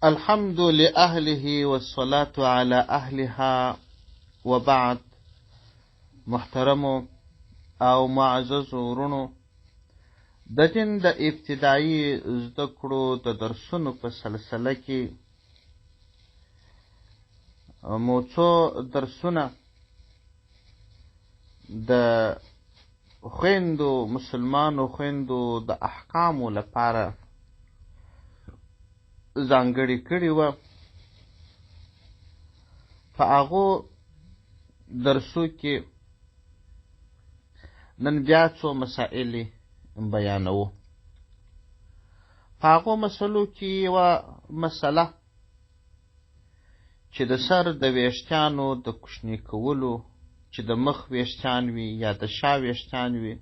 الحمد لأهله والصلاة على أهلها وبعد. محترمو او معزز ورونو، د دین د ابتدایي زده کړو د درسونو په سلسله کې مو څو درسونه د خویندو مسلمانو خویندو د احکامو لپاره ځانګړي کړي وه. په هغو درسو کې نن بیا څو مسائل بیانوو. په هغو مسلو کې یوه مسله چې د سر د ویښتانو د کوچني کولو، چې د مخ ویښتان وي یا د شا ویښتان وي،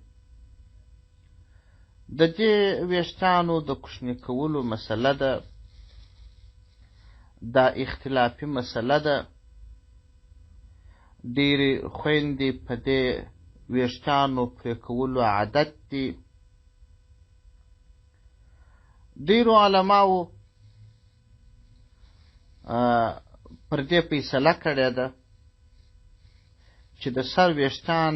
د دې ویښتانو د کوچني کولو مسله ده. دا اختلافي مسله ده. ډېرې خویندې په دې ویښتانو پرې کولو عادت دي. ډېرو علماو پر دې فیصله کړې ده چې د سر ویښتان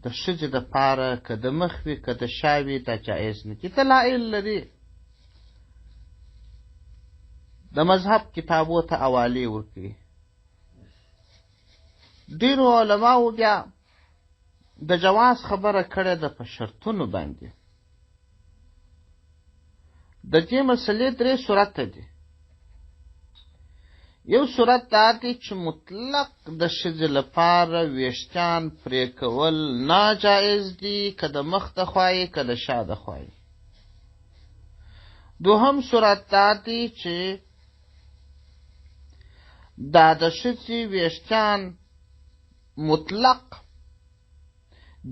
د ښځې دپاره که د مخ وي که د شا وي دا جایز نه دي. دلایل لري. د مذهب کتابو ته حوالې ورکوي. ډېرو علماو بیا د جواز خبره کړې ده په شرطونو باندې. د دې مسلې درې صورته دي. یو صورت دا دی چې مطلق د ښځې لپاره ویښتان پرې کول ناجایز دي، که د مخ د خوا یې که د شا د خوا یې. دوهم صورت دا دی چې دا د ښځې ویښتان مطلق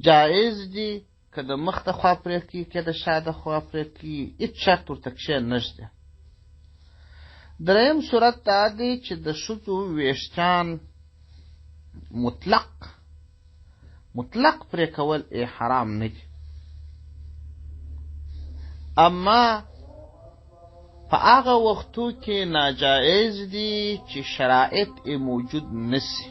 جایز دي، که د مخ د خوا پرې کړي که د شا د خوا پرې کړي، هېڅ شرط ورته کښې نشته. دریم صورت دا دی چې د ښځو ویښتان مطلق پرې کول حرام نه دي، اما په هغه وختو کې ناجایز دي چې شرایط موجود نسی،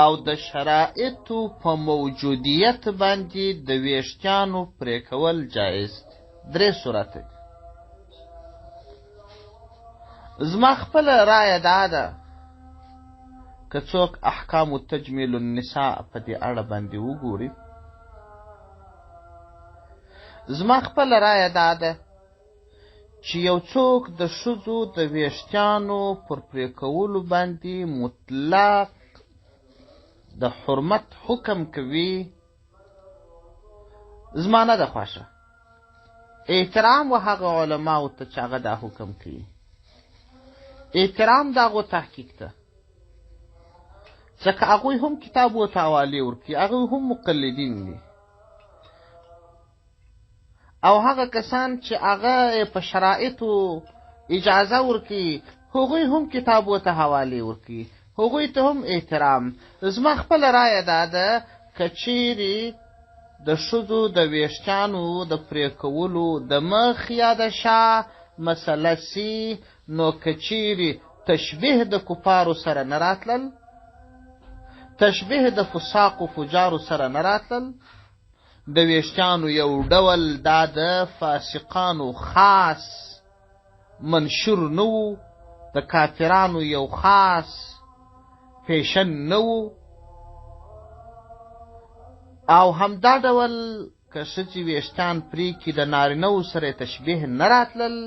او د شرایطو په موجودیت باندې د ویښتانو پرې کول جایز دي. درې صورت دي. زما خپله رایه دا ده که څوک احکام تجمیل النساء په دې اړه باندې وګوري، زما خپله رایه دا ده چې یو څوک د ښځو د ویښتانو پر پرې کولو باندې مطلق د حرمت حکم کوي، زما نه ده خوښه. احترام و هغه علماو ته چې هغه دا حکم کوي، احترام د هغو تحقیق ته، ځکه هغوی هم کتابو ته حوالې ورکوي، هغوی هم مقلدین دي، او هغه کسان چې هغه په شرایطو اجازه ورکوي هغوی هم کتابو ته حوالې ورکوي، هغوی ته هم احترام. زما خپله رایه دا ده که چیرې د ښځو د ویښتانو د پرې کولو د مخ یا د شا مسله سي، نو که چیرې تشبیه د کفارو سره نه راتلل، تشبیه د فساق و فجارو سره نه راتلل، د ویښتانو یو ډول دا د فاسقانو خاص منشور نه و، د کافرانو یو خاص فیشن نه و، او همدا ډول که ښځې ویښتان پرې کړي د نارینهو سره تشبیه نه راتلل،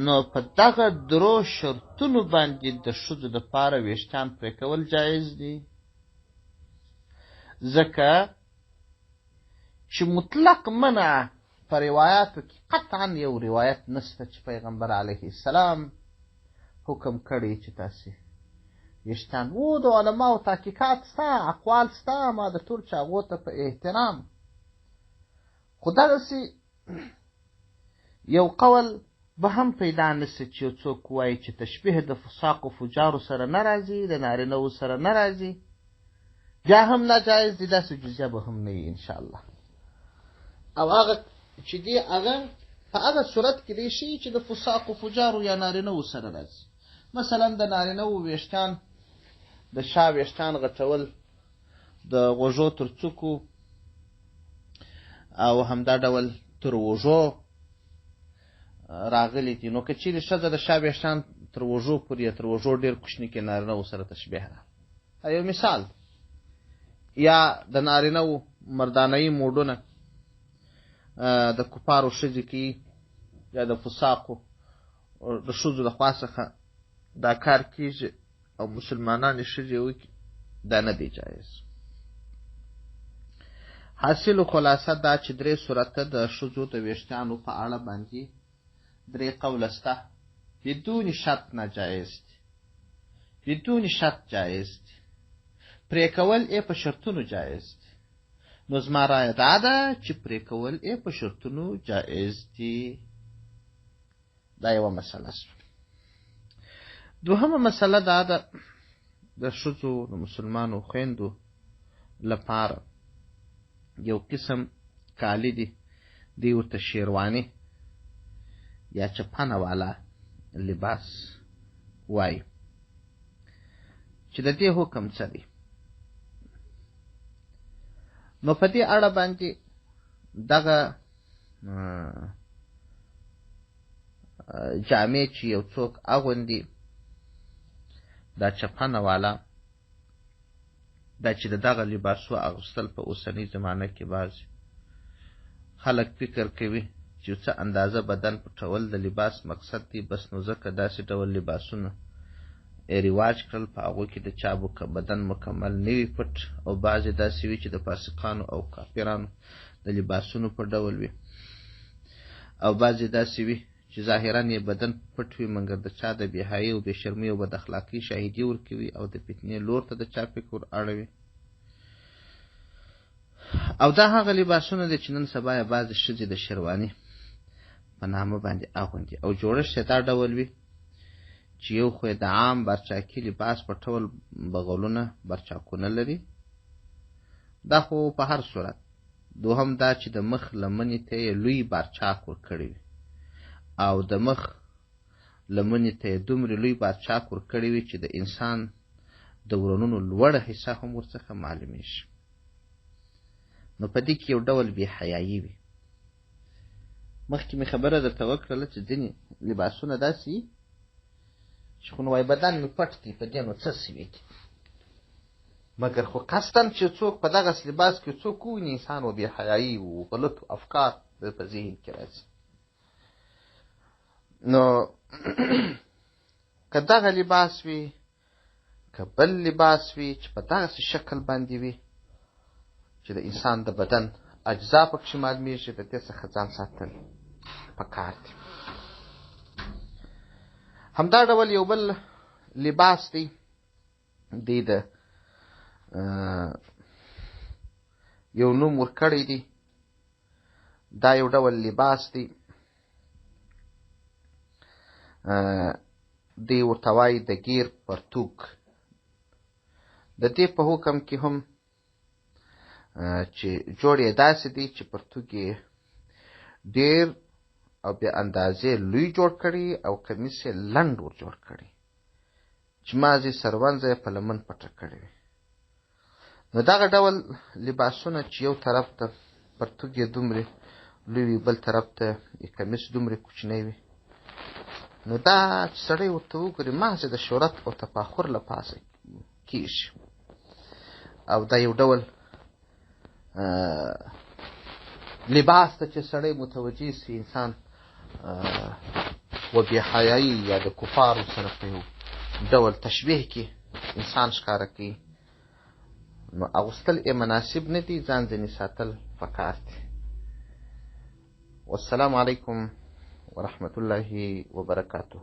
نو په دغه درو شرطونو باندې د ښځو دپاره ویښتان پرې کول جایز دي. ځکه چې مطلق منع په روایاتو کې قطعا یو روایت نشته چې پیغمبر علیه السلام حکم کړی چې تاسې ویښتان و. د علماو تحقیقات سته، اقوال سته، ما د ټول چې هغو ته په احترام. خو دغسې یو قول به هم پیدا نسي چې یو څوک وایي چې تشبیه د فساق و فجارو سره نه راځي، د نارینهو سره نه راځي، بیا هم ناجایز دي. داسې جزیه به هم نه وي انشاءالله. او هغه چې دی هغه په هغه صورت کې دی شي چې د فساق و فجارو یا نارینهو سره راځي. مثلا د نارینهو ویښتان د شا ویښتان غټول د غوږو تر څوکو او همدا ډول تر اوږو راغلي دي. نو که چیرې ښځه د شا ویښتان تر اوږو پورې یا تر اوږو ډېر کوچني کې نارینهو سره تشبیه ده. یو مثال. یا د نارینهو مردانهیي موډونه د کفارو ښځې کوي یا د فساقو د ښځو د خوا څخه دا کار کېږي او مسلمانانې ښځې وکړي، دا نه دی جایز. حاصل خلاصه دا چې 3 صورته د ښځو د ویښتانو په اړه باندې 3 قوله شته. بدون شرط ناجایز دي، بدون شرط جایز دي، پرې کول یې په شرطونو جایز دي. نو زما رایه دا ده چې پرې کول یې په شرطونو جایز دي. دا یوه مسله شوه. دوهمه مسله دا ده د ښځو د مسلمانو خویندو لپاره یو قسم کالی دي، دی ورته شیرواني یا چپنه والا لباس وایي، چې د دې حکم څه دی. نو په دې اړه باندې دغه جامې چې یو څوک اغوندي، دا چپنه والا، دا چې د دغه لباسو اغوستل په اوسنۍ زمانه کې بعضې خلک فکر کوي چې څه اندازه بدن پټول د لباس مقصد دی، بس نو ځکه داسې ډول لباسونه رواج کړل په هغو کې د چا بدن مکمل نه وي پټ، او بعضې داسې وي چې د فاسقانو او کافرانو د لباسونو په ډول وي، او بعضې داسې وي چې ظاهرا یې بدن پټ وي مګر د چا د بېحایي او بې شرمۍ او بد اخلاقۍ شاهدي ورکوي او د فتنې لور ته د چا فکر اړوي. او دا هغه لباسونه دي چې نن سبا یې بعضې ښځې د شیرواني په نامه باندې اغوندي، او جوړښت یې دا ډول وي چې یو خو د عام برچاکي لباس پټول بغلونه برچاکونه لري، دا خو په هر صورت. دوهم دا چې د مخ لمنې ته یې لوی برچاک ورکړی وي، او د مخ لمنې ته یې دومره لوی برچاک ورکړی وي چې د انسان د ورونونو لوړه حصه هم ورڅخه معلومیږي. نو په دې کې یو ډول بې حیایي وي. مخکې مې خبره درته وکړله چې ځینې لباسونه داسې وي چې خو نو وایي بدن مې پټ دی، په دې نو څه سوي دي، مګر خو قصداً چې څوک په دغسې لباس کې څوک وویني انسان و بې حیایي و غلطو افکار په ذهن کې راځي. نو که دغه لباس وي که بل لباس وي چې په دغسې شکل باندې وي چې د انسان د بدن اجزا پکښې معلومیږي، د دې څخه ځان ساتل پکار دي. همدا ډول یو بل لباس دی، دی د یو نوم ورکړی دی، دا یو ډول لباس دی، دی ورته وایي د ګیر پرتوګ. د دې په حکم کې هم چې جوړ یې داسې دی چې پرتوګ یې ډېر او بې اندازې لوی جوړ کړي او کمیس یې لنډ ور جوړ کړي چې مازې سرونځه یې په لمن پټه کړې وي. نو دغه ډول لباسونه چې یو طرف ته پرتوګ یې دومرې لوی وي، بل طرف ته یې کمیس دومرې کوچنی وي، نو دا چې سړی ورته وګوري مازې د شهرت او تفاخر لپاسه کېږي، او دا یو ډول لباس ته چې سړی متوجه سي انسان و بې حیایي یا د کفارو سره په یو ډول تشبیه کې انسان ښکاره کوي، نو اغوستل یې مناسب نه دي، ځان ځینې ساتل پکار دي. والسلام علیکم ورحمة الله وبرکاته.